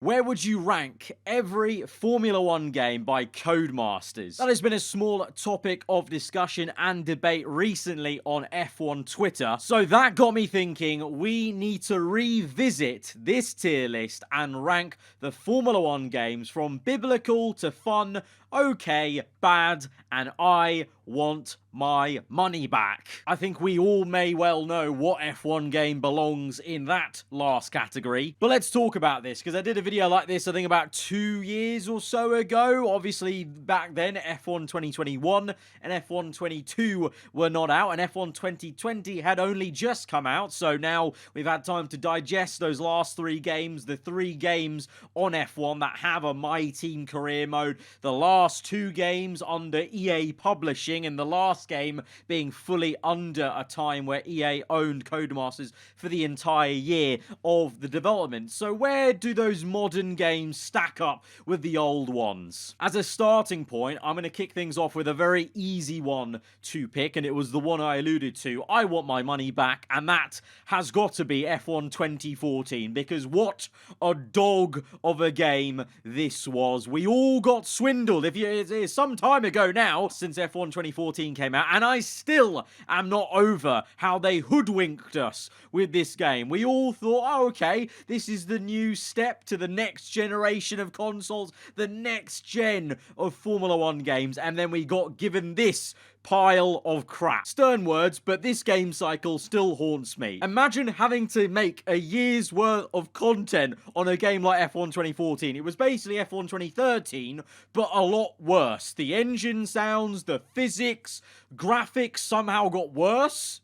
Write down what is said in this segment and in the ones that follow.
Where would you rank every Formula One game by Codemasters? That has been a small topic of discussion and debate recently on F1 Twitter. So that got me thinking we need to revisit this tier list and rank the Formula One games from biblical to fun, okay, bad, and I want my money back. I think we all may well know what F1 game belongs in that last category. But let's talk about this, because I did a video like this, I think about 2 years or so ago. Obviously, back then, F1 2021 and F1 22 were not out, and F1 2020 had only just come out. So now we've had time to digest those last 3 games, the 3 games on F1 that have a My Team career mode, the last 2 games under EA publishing, and the last game being fully under a time where EA owned Codemasters for the entire year of the development. So where do those modern games stack up with the old ones? As a starting point, I'm going to kick things off with a very easy one to pick, and it was the one I alluded to. I want my money back, and that has got to be F1 2014, because what a dog of a game this was. We all got swindled. It's some time ago now since F1 2014 came out, and I still am not over how they hoodwinked us with this game. We all thought, oh, okay, this is the new step to the next generation of consoles, the next gen of Formula One games, and then we got given this pile of crap. Stern words, but this game cycle still haunts me. Imagine having to make a year's worth of content on a game like F1 2014. It was basically F1 2013, but a lot worse. The engine sounds, the physics, graphics somehow got worse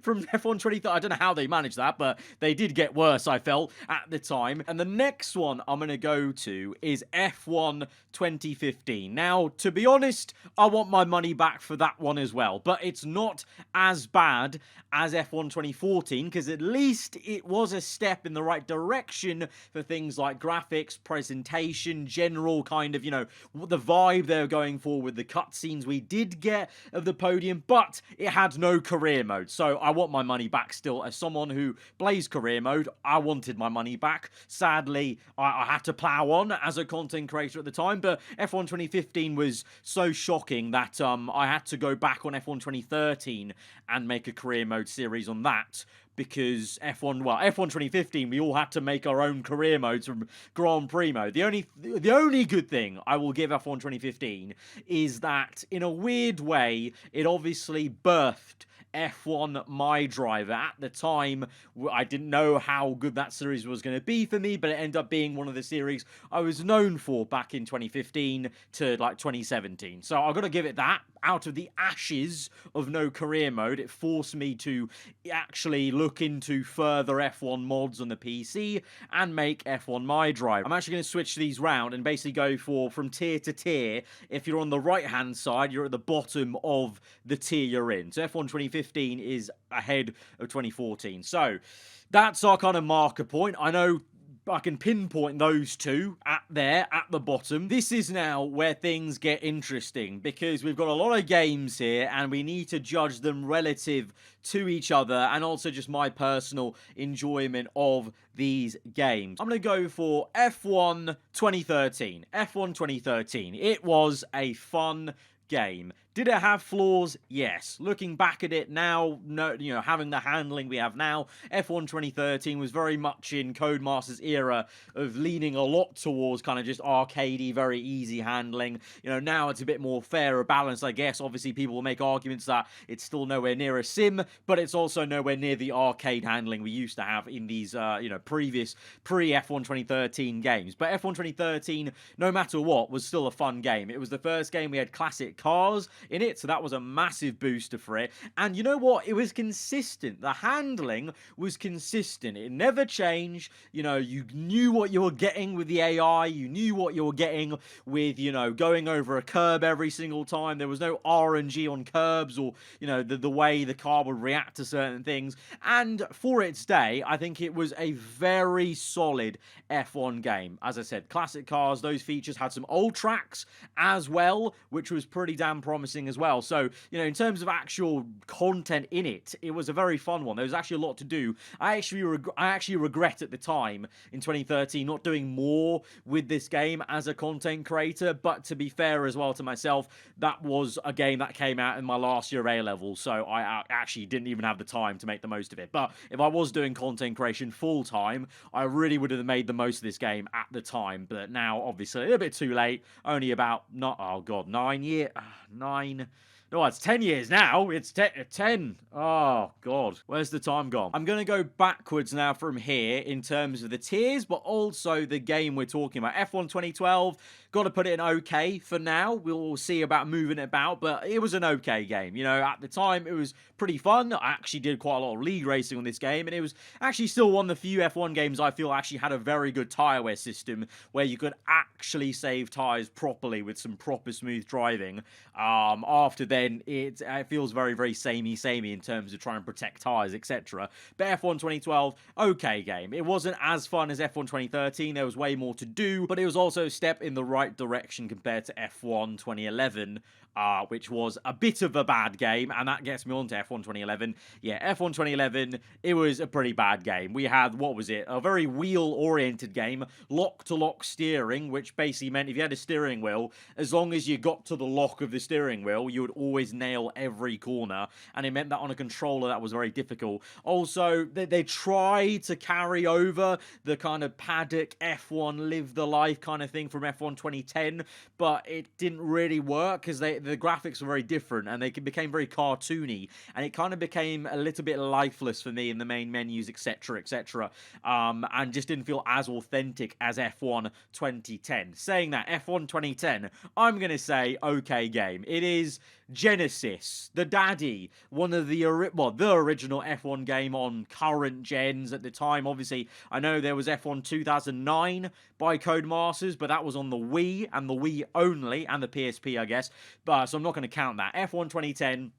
from F1 2013. I don't know how they managed that, but they did get worse, I felt, at the time. And the next one I'm going to go to is F1 2015. Now, to be honest, I want my money back for that one as well, but it's not as bad as F1 2014, because at least it was a step in the right direction for things like graphics, presentation, general kind of, the vibe they're going for with the cutscenes we did get of the podium, but it had no career mode. So I want my money back still. As someone who plays career mode, I wanted my money back. Sadly, I had to plow on as a content creator at the time, but F1 2015 was so shocking that I had to go back on F1 2013 and make a career mode series on that, because F1 2015, we all had to make our own career modes from Grand Prix mode. The only good thing I will give F1 2015 is that, in a weird way, it obviously birthed F1 My Driver. At the time, I didn't know how good that series was going to be for me, but it ended up being one of the series I was known for back in 2015 to 2017. So I've got to give it that. Out of the ashes of no career mode, it forced me to actually look into further F1 mods on the PC and make F1 My Driver. I'm actually going to switch these round and basically go from tier to tier. If you're on the right hand side, you're at the bottom of the tier you're in. So F1 2015 is ahead of 2014. So that's our kind of marker point. I know I can pinpoint those two at the bottom. This is now where things get interesting, because we've got a lot of games here and we need to judge them relative to each other, and also just my personal enjoyment of these games. I'm going to go for F1 2013. F1 2013. It was a fun game. Did it have flaws? Yes. Looking back at it now, no, having the handling we have now, F1 2013 was very much in Codemasters' era of leaning a lot towards kind of just arcadey, very easy handling. Now it's a bit more fair or balanced, I guess. Obviously, people will make arguments that it's still nowhere near a sim, but it's also nowhere near the arcade handling we used to have in these, previous pre-F1 2013 games. But F1 2013, no matter what, was still a fun game. It was the first game we had classic cars in it, so that was a massive booster for it. And you know what? It was consistent. The handling was consistent. It never changed. You knew what you were getting with the AI. You knew what you were getting with, going over a curb every single time. There was no RNG on curbs, or, the way the car would react to certain things. And for its day, I think it was a very solid F1 game. As I said, classic cars, those features had some old tracks as well, which was pretty damn promising racing as well. So, you know, in terms of actual content in it, it was a very fun one. There was actually a lot to do. I actually regret at the time in 2013 not doing more with this game as a content creator, but to be fair as well to myself, that was a game that came out in my last year of A-level, so I actually didn't even have the time to make the most of it. But if I was doing content creation full time, I really would have made the most of this game at the time. But now, obviously, a little bit too late. Only about, not, oh god, 9. No, it's 10 years now. It's 10. Oh, God. Where's the time gone? I'm going to go backwards now from here in terms of the tiers, but also the game we're talking about. F1 2012, got to put it in okay for now. We'll see about moving it about, but it was an okay game. You know, at the time, it was pretty fun. I actually did quite a lot of league racing on this game, and it was actually still one of the few F1 games I feel actually had a very good tyre wear system where you could actually save tyres properly with some proper smooth driving. After then, it feels very, very samey in terms of trying to protect tyres, etc. But F1 2012, okay game. It wasn't as fun as F1 2013. There was way more to do, but it was also a step in the right direction compared to F1 2011, which was a bit of a bad game, and that gets me on to F1 2011. Yeah, F1 2011, it was a pretty bad game. We had, what was it? A very wheel-oriented game, lock-to-lock steering, which basically meant if you had a steering wheel, as long as you got to the lock of the steering wheel, you would always nail every corner, and it meant that on a controller, that was very difficult. Also, they tried to carry over the kind of paddock F1 live the life kind of thing from F1 2010, but it didn't really work because the graphics were very different and they became very cartoony, and it kind of became a little bit lifeless for me in the main menus, etc., and just didn't feel as authentic as F1 2010. Saying that, F1 2010, I'm going to say okay game. It is Genesis, the daddy, one of the original F1 game on current gens at the time. Obviously, I know there was F1 2009 by Codemasters, but that was on the Wii and the Wii only, and the PSP, I guess. But so I'm not going to count that. F1 2010.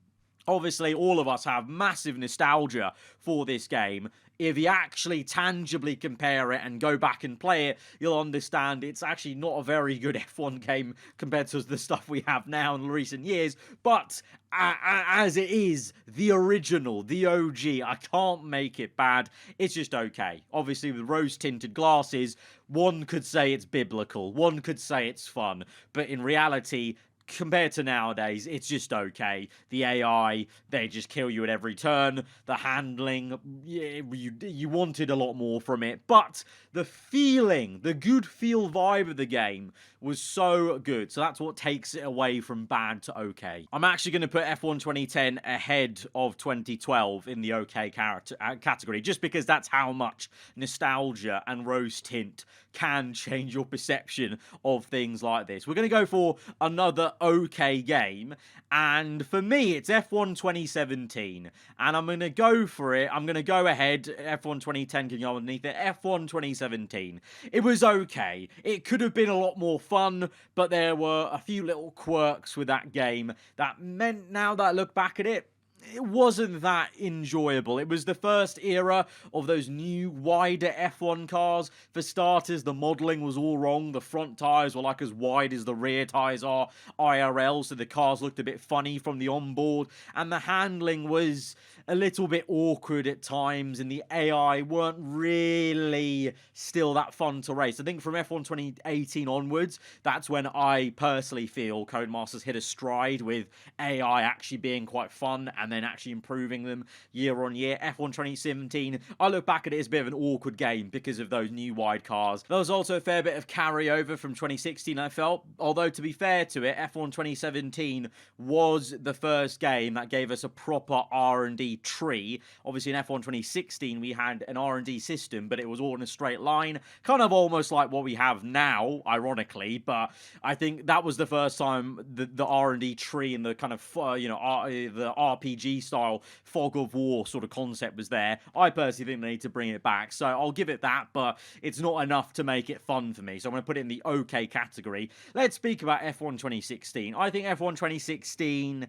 Obviously, all of us have massive nostalgia for this game. If you actually tangibly compare it and go back and play it, you'll understand it's actually not a very good F1 game compared to the stuff we have now in recent years. But as it is, the original, the OG, I can't make it bad. It's just okay. Obviously, with rose-tinted glasses, one could say it's biblical. One could say it's fun. But in reality, compared to nowadays, it's just okay. The AI, they just kill you at every turn. The handling, yeah, you wanted a lot more from it. But the feeling, the good feel vibe of the game was so good. So that's what takes it away from bad to okay. I'm actually going to put F1 2010 ahead of 2012 in the okay category, just because that's how much nostalgia and rose tint can change your perception of things like this. We're going to go for another okay game, and for me it's F1 2017, and I'm going to go for it. I'm going to go ahead. F1 2010 can go underneath it. F1 2017, it was okay. It could have been a lot more fun, but there were a few little quirks with that game that meant, now that I look back at it, it wasn't that enjoyable. It was the first era of those new, wider F1 cars. For starters, the modelling was all wrong. The front tyres were like as wide as the rear tyres are IRL, so the cars looked a bit funny from the onboard, and the handling was a little bit awkward at times, and the AI weren't really still that fun to race. I think from F1 2018 onwards, that's when I personally feel Codemasters hit a stride with AI actually being quite fun, and then actually improving them year on year. F1 2017, I look back at it as a bit of an awkward game because of those new wide cars. There was also a fair bit of carryover from 2016, I felt, although to be fair to it, F1 2017 was the first game that gave us a proper R&D tree. Obviously in F1 2016 we had an R&D system, but it was all in a straight line, kind of almost like what we have now, ironically. But I think that was the first time the R&D tree and the kind of the RPG style fog of war sort of concept was there. I personally think they need to bring it back, so I'll give it that, but it's not enough to make it fun for me, so I'm going to put it in the okay category. Let's speak about F1 2016. I think F1 2016,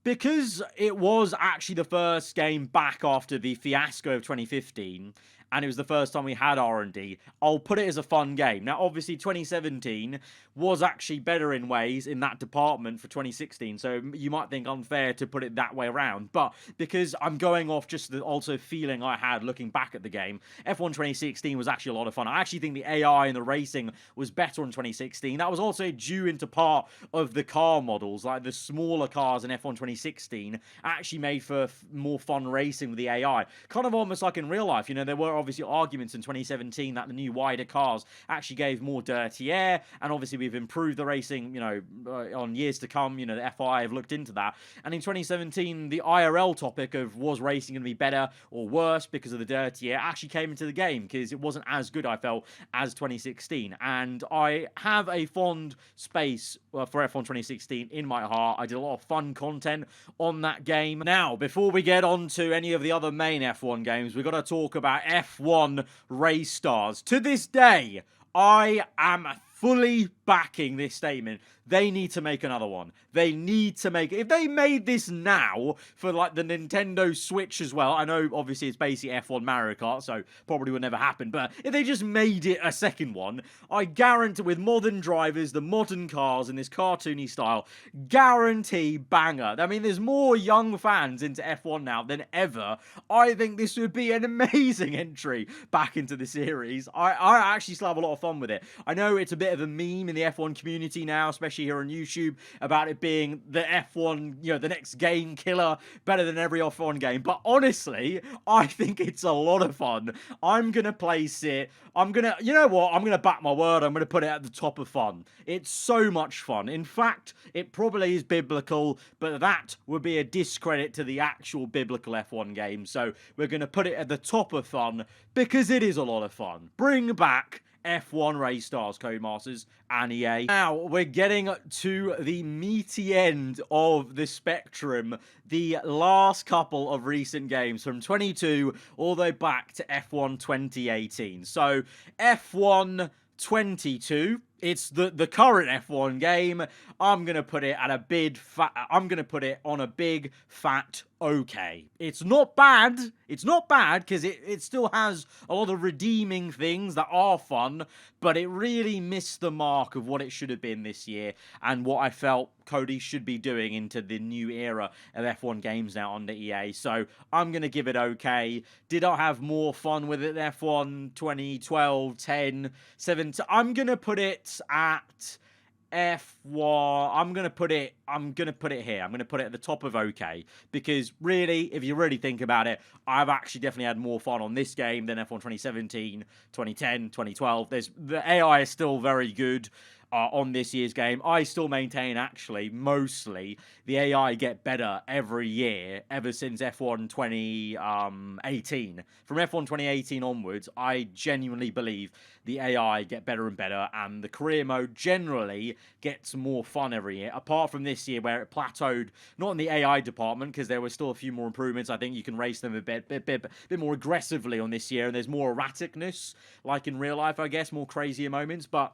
because it was actually the first game back after the fiasco of 2015, and it was the first time we had R&D, I'll put it as a fun game. Now, obviously, 2017 was actually better in ways in that department for 2016, so you might think unfair to put it that way around, but because I'm going off just the also feeling I had looking back at the game, F1 2016 was actually a lot of fun. I actually think the AI and the racing was better in 2016. That was also due into part of the car models, like the smaller cars in F1 2016 actually made for more fun racing with the AI. Kind of almost like in real life, you know, there were obviously arguments in 2017 that the new wider cars actually gave more dirty air, and obviously we've improved the racing, you know, on years to come. You know, the FIA have looked into that, and in 2017 the IRL topic of was racing going to be better or worse because of the dirty air actually came into the game, because it wasn't as good, I felt, as 2016, and I have a fond space for F1 2016 in my heart. I did a lot of fun content on that game. Now, before we get on to any of the other main F1 games, we've got to talk about F1 Race Stars. To this day, I am fully backing this statement. They need to make another one. They need to make... If they made this now for, like, the Nintendo Switch as well, I know, obviously, it's basically F1 Mario Kart, so probably would never happen, but if they just made it a second one, I guarantee, with modern drivers, the modern cars in this cartoony style, guarantee banger. I mean, there's more young fans into F1 now than ever. I think this would be an amazing entry back into the series. I actually still have a lot of fun with it. I know it's a bit of a meme in the F1 community now, especially here on YouTube, about it being the F1, you know, the next game killer, better than every F1 game. But honestly, I think it's a lot of fun. I'm gonna place it. You know what? I'm gonna back my word. I'm gonna put it at the top of fun. It's so much fun. In fact, it probably is biblical, but that would be a discredit to the actual biblical F1 game. So we're gonna put it at the top of fun because it is a lot of fun. Bring back F1 Race Stars, Codemasters, and EA. Now, we're getting to the meaty end of the spectrum, the last couple of recent games from 22 all the way back to F1 2018. So, F1 22, it's the current F1 game. I'm gonna put it at a big fat. I'm gonna put it on a big fat okay. It's not bad. It's not bad because it still has a lot of redeeming things that are fun, but it really missed the mark of what it should have been this year and what I felt Cody should be doing into the new era of F1 games now on the EA. So I'm gonna give it okay. Did I have more fun with it? F1 2012, 10, 7. I'm gonna put it at F1. I'm gonna put it here. I'm gonna put it at the top of okay, because really, if you really think about it, I've actually definitely had more fun on this game than F1 2017, 2010, 2012. The AI is still very good on this year's game. I still maintain, actually, mostly, the AI get better every year, ever since F1 2018. From F1 2018 onwards, I genuinely believe the AI get better and better, and the career mode generally gets more fun every year, apart from this year where it plateaued, not in the AI department, because there were still a few more improvements. I think you can race them a bit more aggressively on this year, and there's more erraticness, like in real life, I guess, more crazier moments, but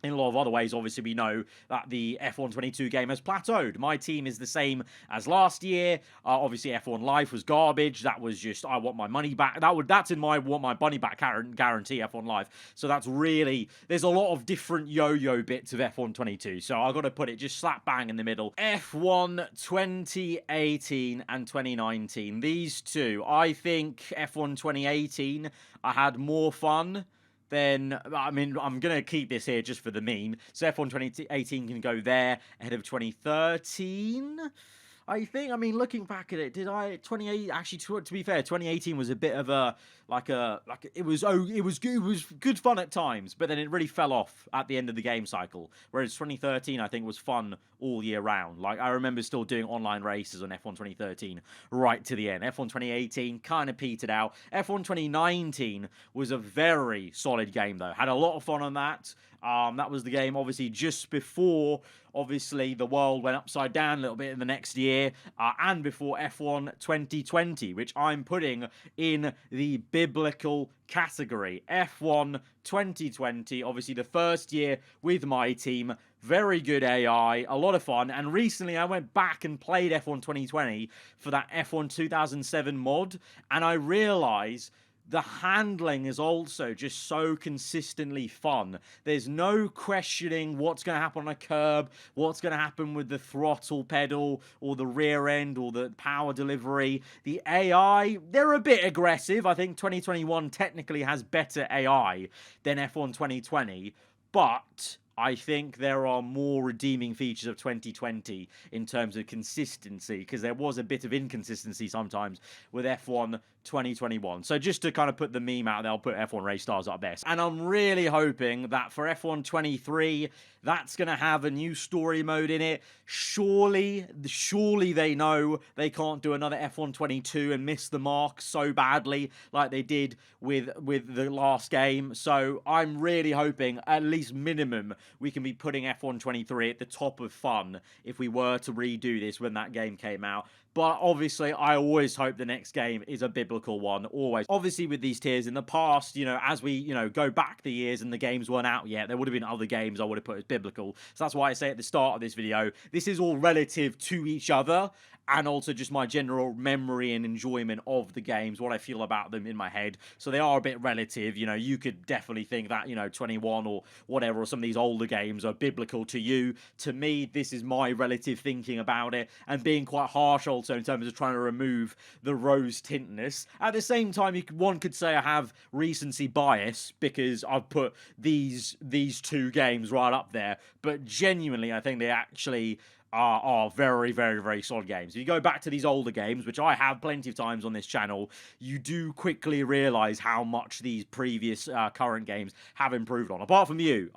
in a lot of other ways, obviously, we know that the F1 22 game has plateaued. My team is the same as last year. Obviously, F1 Life was garbage. That was just, I want my money back. That's in my want my money back guarantee, F1 Life. So that's really, there's a lot of different yo-yo bits of F1 22. So I've got to put it just slap bang in the middle. F1 2018 and 2019. These two. I think F1 2018, I had more fun. Then, I mean, I'm going to keep this here just for the meme. So F1 2018 can go there ahead of 2013. I think, I mean, looking back at it, actually, to be fair, 2018 was a bit of a, it was good fun at times, but then it really fell off at the end of the game cycle. Whereas 2013, I think, was fun all year round. Like, I remember still doing online races on F1 2013 right to the end. F1 2018 kind of petered out. F1 2019 was a very solid game, though. Had a lot of fun on that. That was the game, obviously, just before, obviously, the world went upside down a little bit in the next year, and before F1 2020, which I'm putting in the biblical category. F1 2020, obviously the first year with my team, very good AI, a lot of fun, and recently I went back and played F1 2020 for that F1 2007 mod, and I realised the handling is also just so consistently fun. There's no questioning what's going to happen on a curb, what's going to happen with the throttle pedal or the rear end or the power delivery. The AI, they're a bit aggressive. I think 2021 technically has better AI than F1 2020, but I think there are more redeeming features of 2020 in terms of consistency, because there was a bit of inconsistency sometimes with F1 2021. So just to kind of put the meme out there, I'll put F1 race stars up best. And I'm really hoping that for F1 23, that's going to have a new story mode in it. Surely they know they can't do another F1 22 and miss the mark so badly like they did with the last game. So I'm really hoping, at least minimum, we can be putting F1 23 at the top of fun if we were to redo this when that game came out. But obviously, I always hope the next game is a biblical one, always. Obviously, with these tiers in the past, as we, go back the years and the games weren't out yet, there would have been other games I would have put as biblical. So that's why I say at the start of this video, this is all relative to each other, and also just my general memory and enjoyment of the games, what I feel about them in my head. So they are a bit relative. You could definitely think that, 21 or whatever, or some of these older games are biblical to you. To me, this is my relative thinking about it, and being quite harsh also in terms of trying to remove the rose tintness. At the same time, one could say I have recency bias because I've put these two games right up there, but genuinely, I think they actually are very, very, very solid games. If you go back to these older games, which I have plenty of times on this channel, you do quickly realize how much these previous current games have improved on. Apart from you,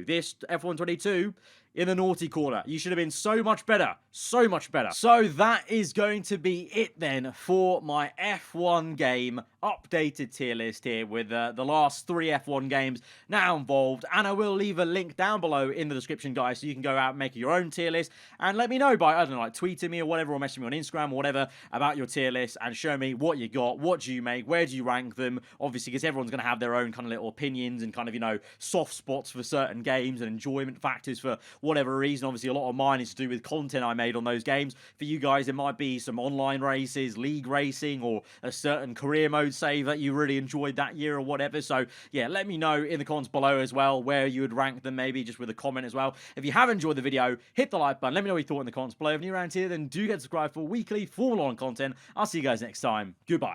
this F1 22 in the naughty corner. You should have been so much better. So much better. So that is going to be it then for my F1 game updated tier list here with the last 3 F1 games now involved. And I will leave a link down below in the description, guys, so you can go out and make your own tier list and let me know by, I don't know, like tweeting me or whatever, or messaging me on Instagram or whatever about your tier list, and show me what you got, what do you make, where do you rank them, obviously, because everyone's going to have their own kind of little opinions and kind of, soft spots for certain games and enjoyment factors for whatever reason. Obviously, a lot of mine is to do with content I made on those games. For you guys, it might be some online races, league racing, or a certain career mode save that you really enjoyed that year or whatever. So yeah, let me know in the comments below as well where you would rank them, maybe just with a comment as well. If you have enjoyed the video, hit the like button. Let me know what you thought in the comments below. If you're new around here, then do get subscribed for weekly Formula 1 content. I'll see you guys next time. Goodbye.